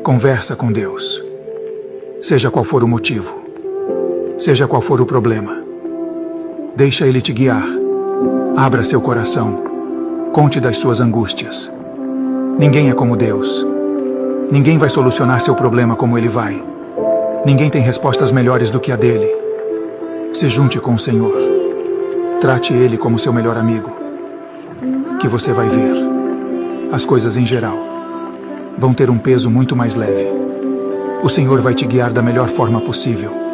Conversa com Deus. Seja qual for o motivo. Seja qual for o problema. Deixa Ele te guiar. Abra seu coração. Conte das suas angústias. Ninguém é como Deus. Ninguém vai solucionar seu problema como Ele vai. Ninguém tem respostas melhores do que a dele. Se junte com o Senhor. Trate Ele como seu melhor amigo. Que você vai ver. As coisas em geral vão ter um peso muito mais leve. O Senhor vai te guiar da melhor forma possível.